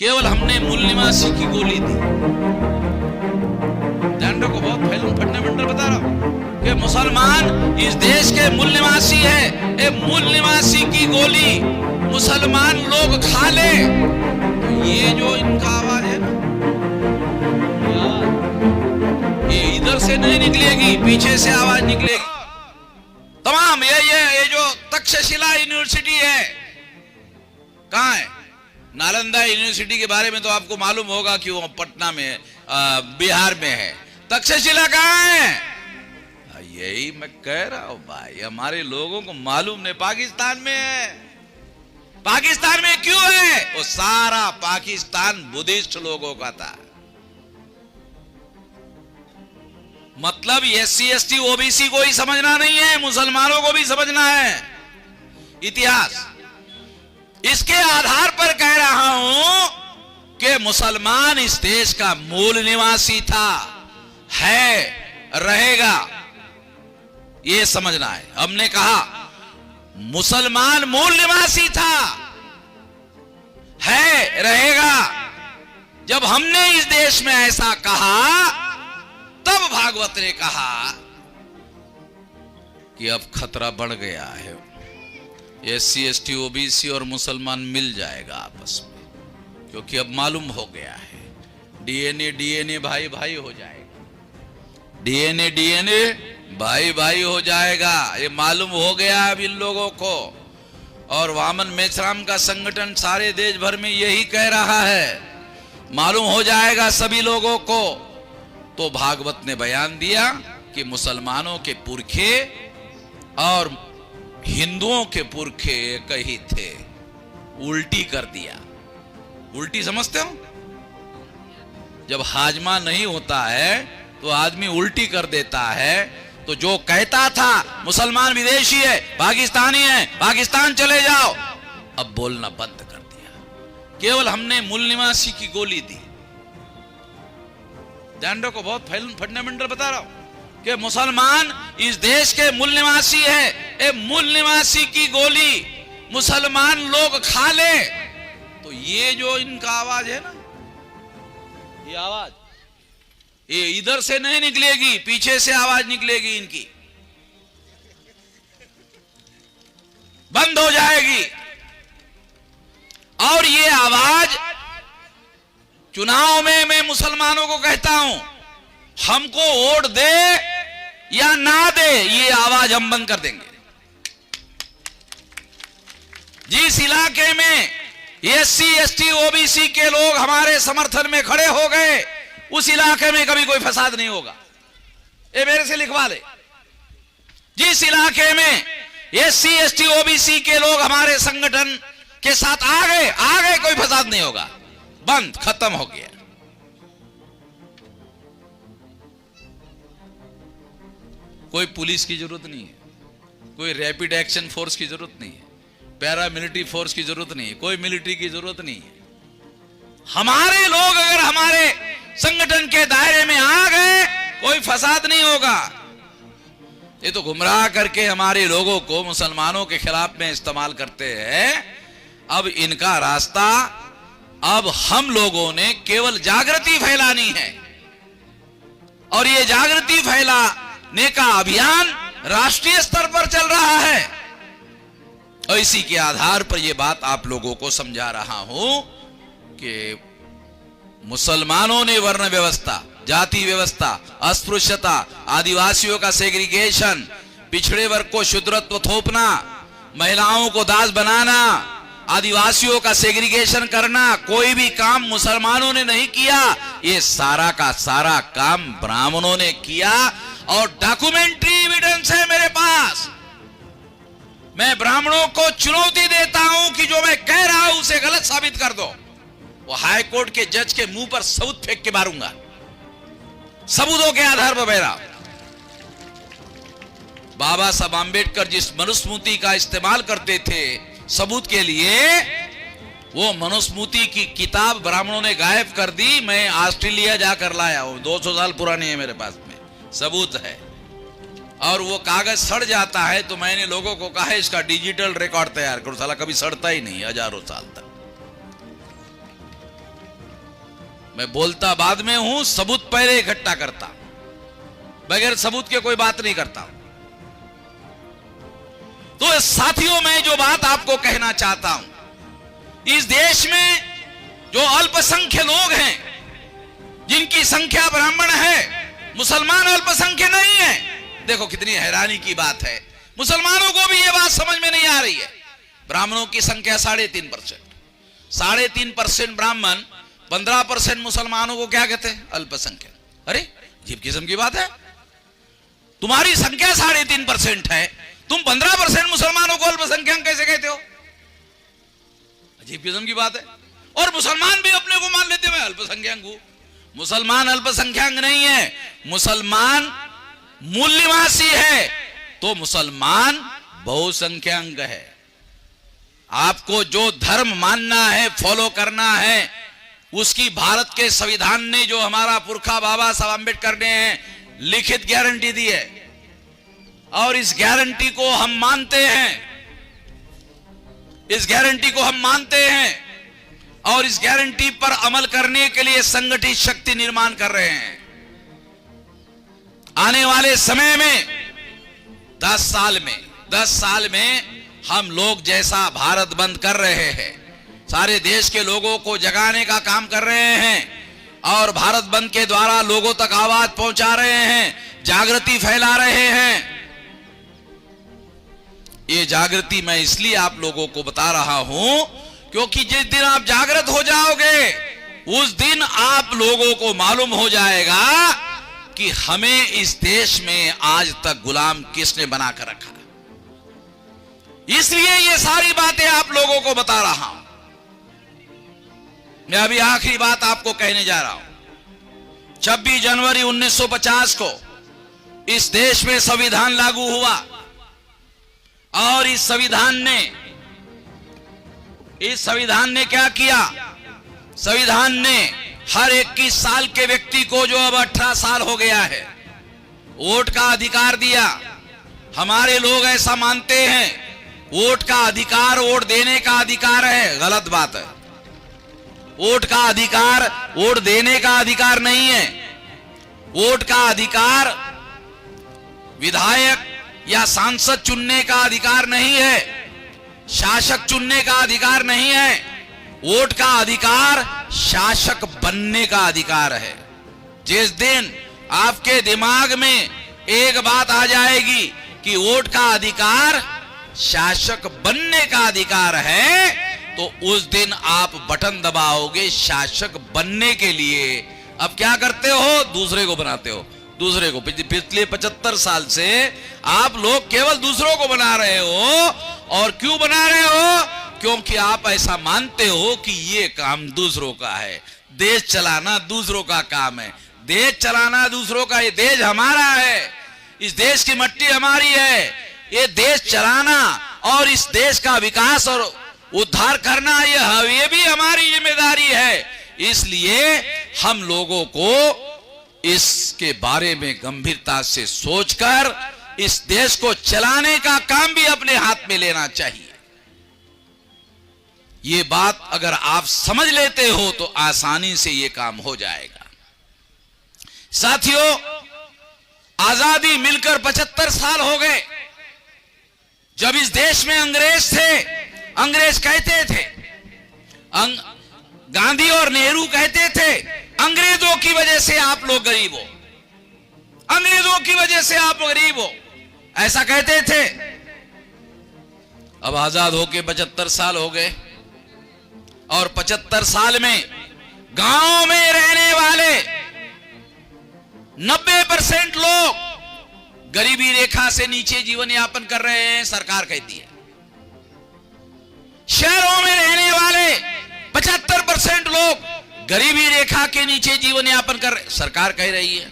केवल हमने मूल निवासी की गोली दी। ध्यान रखो, बहुत फंडामेंटल बता रहा हूं कि मुसलमान इस देश के मूल निवासी है। ये मूल निवासी की गोली मुसलमान लोग खा ले, ये जो इनका आवाज है ना, ये इधर से नहीं निकलेगी, पीछे से आवाज निकलेगी। तमाम ये जो तक्षशिला यूनिवर्सिटी है, कहां है? नालंदा यूनिवर्सिटी के बारे में तो आपको मालूम होगा कि वो पटना में, बिहार में है। तक्षशिला कहां है? यही मैं कह रहा हूं भाई, हमारे लोगों को मालूम नहीं, पाकिस्तान में है। पाकिस्तान में क्यों है? वो सारा पाकिस्तान बुद्धिस्ट लोगों का था। मतलब SC ST OBC को ही समझना नहीं है, मुसलमानों को भी समझना है इतिहास। इसके आधार पर कह रहा हूं कि मुसलमान इस देश का मूल निवासी था, है, रहेगा, यह समझना है। हमने कहा मुसलमान मूल निवासी था, है, रहेगा। जब हमने इस देश में ऐसा कहा, तब भागवत ने कहा कि अब खतरा बढ़ गया है, SC ST OBC और मुसलमान मिल जाएगा आपस में, क्योंकि अब मालूम हो गया है DNA भाई भाई हो जाएगा, DNA भाई भाई हो जाएगा, ये मालूम हो गया अब इन लोगों को। और वामन मेश्राम का संगठन सारे देश भर में यही कह रहा है, मालूम हो जाएगा सभी लोगों को। तो भागवत ने बयान दिया कि मुसलमानों के पुरखे और हिंदुओं के पुरखे एक ही थे, उल्टी कर दिया। उल्टी समझते हो? जब हाजमा नहीं होता है तो आदमी उल्टी कर देता है। तो जो कहता था मुसलमान विदेशी है, पाकिस्तानी है, पाकिस्तान चले जाओ, अब बोलना बंद कर दिया। केवल हमने मूल निवासी की गोली दी। ध्यान रखो, बहुत फंडामेंटल बता रहा हूं कि मुसलमान इस देश के मूल निवासी है। ये मूल निवासी की गोली मुसलमान लोग खा ले, तो ये जो इनका आवाज है ना, ये आवाज, ये इधर से नहीं निकलेगी, पीछे से आवाज निकलेगी, इनकी बंद हो जाएगी। और ये आवाज चुनाव में मैं मुसलमानों को कहता हूं, हमको वोट दे या ना दे, ये आवाज हम बंद कर देंगे। जिस इलाके में SC ST OBC के लोग हमारे समर्थन में खड़े हो गए, उस इलाके में कभी कोई फसाद नहीं होगा। ये मेरे से लिखवा ले। जिस इलाके में SC ST OBC के लोग हमारे संगठन के साथ आ गए, कोई फसाद नहीं होगा, बंद, खत्म हो गया। कोई पुलिस की जरूरत नहीं है, कोई रैपिड एक्शन फोर्स की जरूरत नहीं है, पैरामिलिट्री फोर्स की जरूरत नहीं है, कोई मिलिट्री की जरूरत नहीं है। हमारे लोग अगर हमारे संगठन के दायरे में आ गए, कोई फसाद नहीं होगा। ये तो गुमराह करके हमारे लोगों को मुसलमानों के खिलाफ में इस्तेमाल करते हैं। अब इनका रास्ता, अब हम लोगों ने केवल जागृति फैलानी है, और ये जागृति फैलाने का अभियान राष्ट्रीय स्तर पर चल रहा है। और इसी के आधार पर यह बात आप लोगों को समझा रहा हूं कि मुसलमानों ने वर्ण व्यवस्था, जाति व्यवस्था, अस्पृश्यता, आदिवासियों का सेग्रीगेशन, पिछड़े वर्ग को शूद्रत्व थोपना, महिलाओं को दास बनाना, आदिवासियों का सेग्रीगेशन करना, कोई भी काम मुसलमानों ने नहीं किया। ये सारा का सारा काम ब्राह्मणों ने किया, और डॉक्यूमेंट्री एविडेंस है मेरे पास। मैं ब्राह्मणों को चुनौती देता हूं कि जो मैं कह रहा हूं उसे गलत साबित कर दो। वो हाई कोर्ट के जज के मुंह पर सबूत फेंक के मारूंगा, सबूतों के आधार पर मेरा। बाबा साहब आंबेडकर जिस मनुस्मृति का इस्तेमाल करते थे सबूत के लिए, वो मनुस्मृति की किताब ब्राह्मणों ने गायब कर दी। मैं ऑस्ट्रेलिया जाकर लाया हूं, 200 साल पुरानी है, मेरे पास में सबूत है। और वो कागज सड़ जाता है तो मैंने लोगों को कहा इसका डिजिटल रिकॉर्ड तैयार करो, साला कभी सड़ता ही नहीं हजारों साल तक। मैं बोलता बाद में हूं, सबूत पहले इकट्ठा करता, बगैर सबूत के कोई बात नहीं करता। तो साथियों, मैं जो बात आपको कहना चाहता हूं, इस देश में जो अल्पसंख्यक लोग हैं, जिनकी संख्या ब्राह्मण है, मुसलमान अल्पसंख्यक नहीं है। देखो कितनी हैरानी की बात है, मुसलमानों को भी यह बात समझ में नहीं आ रही है। ब्राह्मणों की संख्या 3.5%, 3.5% ब्राह्मण, 15% मुसलमानों को क्या कहते हैं? अल्पसंख्यक। अरे अजीब किस्म की बात है, तुम्हारी संख्या 3.5% है, तुम 15% मुसलमानों को अल्पसंख्यक कैसे कहते हो? अजीब किस्म की बात है। और मुसलमान भी अपने को मान लेते हैं मैं अल्पसंख्यक हूं। मुसलमान अल्पसंख्यक नहीं है, मुसलमान मूल्यवासी है, तो मुसलमान बहुसंख्यक है। आपको जो धर्म मानना है, फॉलो करना है, उसकी भारत के संविधान ने, जो हमारा पुरखा बाबा साहब अम्बेडकर ने लिखित गारंटी दी है, और इस गारंटी को हम मानते हैं, इस गारंटी को हम मानते हैं, और इस गारंटी पर अमल करने के लिए संगठित शक्ति निर्माण कर रहे हैं। आने वाले समय में 10 साल में हम लोग जैसा भारत बंद कर रहे हैं, सारे देश के लोगों को जगाने का काम कर रहे हैं, और भारत बंद के द्वारा लोगों तक आवाज पहुंचा रहे हैं, जागृति फैला रहे हैं। ये जागृति मैं इसलिए आप लोगों को बता रहा हूं, क्योंकि जिस दिन आप जागृत हो जाओगे, उस दिन आप लोगों को मालूम हो जाएगा कि हमें इस देश में आज तक गुलाम किसने बनाकर रखा। इसलिए ये सारी बातें आप लोगों को बता रहा हूं। मैं अभी आखिरी बात आपको कहने जा रहा हूं। 26 जनवरी 1950 को इस देश में संविधान लागू हुआ, और इस संविधान ने क्या किया? संविधान ने हर 21 साल के व्यक्ति को, जो अब 18 साल हो गया है, वोट का अधिकार दिया। हमारे लोग ऐसा मानते हैं, वोट का अधिकार वोट देने का अधिकार है। गलत बात है। वोट का अधिकार वोट देने का अधिकार नहीं है। वोट का अधिकार विधायक या सांसद चुनने का अधिकार नहीं है, शासक चुनने का अधिकार नहीं है। वोट का अधिकार शासक बनने का अधिकार है। जिस दिन आपके दिमाग में एक बात आ जाएगी कि वोट का अधिकार शासक बनने का अधिकार है, तो उस दिन आप बटन दबाओगे शासक बनने के लिए। अब क्या करते हो? दूसरे को बनाते हो, दूसरे को। पिछले 75 साल से आप लोग केवल दूसरों को बना रहे हो। और क्यों बना रहे हो? क्योंकि आप ऐसा मानते हो कि ये काम दूसरों का है, देश चलाना दूसरों का काम है। देश चलाना दूसरों का, ये देश हमारा है, इस देश की मट्टी हमारी है। ये देश चलाना और इस देश का विकास और उद्धार करना, ये भी हमारी जिम्मेदारी है। इसलिए हम लोगों को इसके बारे में गंभीरता से सोचकर इस देश को चलाने का काम भी अपने हाथ में लेना चाहिए। ये बात अगर आप समझ लेते हो तो आसानी से ये काम हो जाएगा। साथियों, आजादी मिलकर 75 साल हो गए। जब इस देश में अंग्रेज थे, अंग्रेज कहते थे, गांधी और नेहरू कहते थे, अंग्रेजों की वजह से आप लोग गरीब हो, अंग्रेजों की वजह से आप गरीब हो, ऐसा कहते थे। अब आजाद होके 75 साल हो गए, और 75 साल में गांव में रहने वाले 90% लोग गरीबी रेखा से नीचे जीवन यापन कर रहे हैं, सरकार कहती है। शहरों में रहने वाले 75% लोग गरीबी रेखा के नीचे जीवन यापन कर रहे, सरकार कह रही है।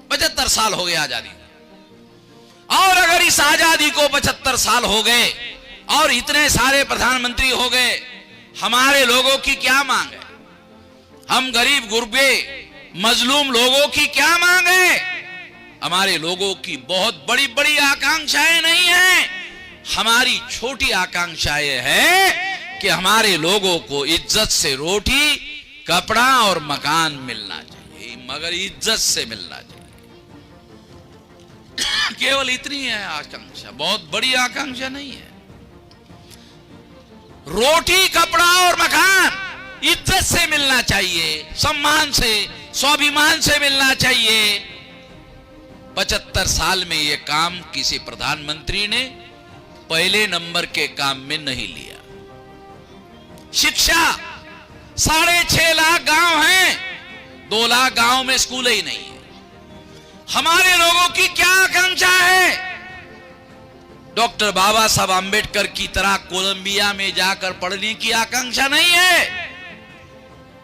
75 साल हो गए आजादी, और अगर इस आजादी को 75 साल हो गए और इतने सारे प्रधानमंत्री हो गए, हमारे लोगों की क्या मांग है? हम गरीब गुरबे मजलूम लोगों की क्या मांग है? हमारे लोगों की बहुत बड़ी बड़ी आकांक्षाएं नहीं है, हमारी छोटी आकांक्षाएं हैं कि हमारे लोगों को इज्जत से रोटी कपड़ा और मकान मिलना चाहिए, मगर इज्जत से मिलना चाहिए। केवल इतनी है आकांक्षा, बहुत बड़ी आकांक्षा नहीं है। रोटी, कपड़ा और मकान इज्जत से मिलना चाहिए, सम्मान से, स्वाभिमान से मिलना चाहिए। 75 साल में यह काम किसी प्रधानमंत्री ने पहले नंबर के काम में नहीं लिया। शिक्षा, 6.5 लाख गांव हैं, 2 लाख गांव में स्कूल ही नहीं है। हमारे लोगों की क्या आकांक्षा है? डॉक्टर बाबा साहब आंबेडकर की तरह कोलंबिया में जाकर पढ़ने की आकांक्षा नहीं है,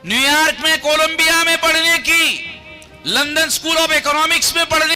न्यूयॉर्क में, कोलंबिया में पढ़ने की, लंदन स्कूल ऑफ इकोनॉमिक्स में पढ़ने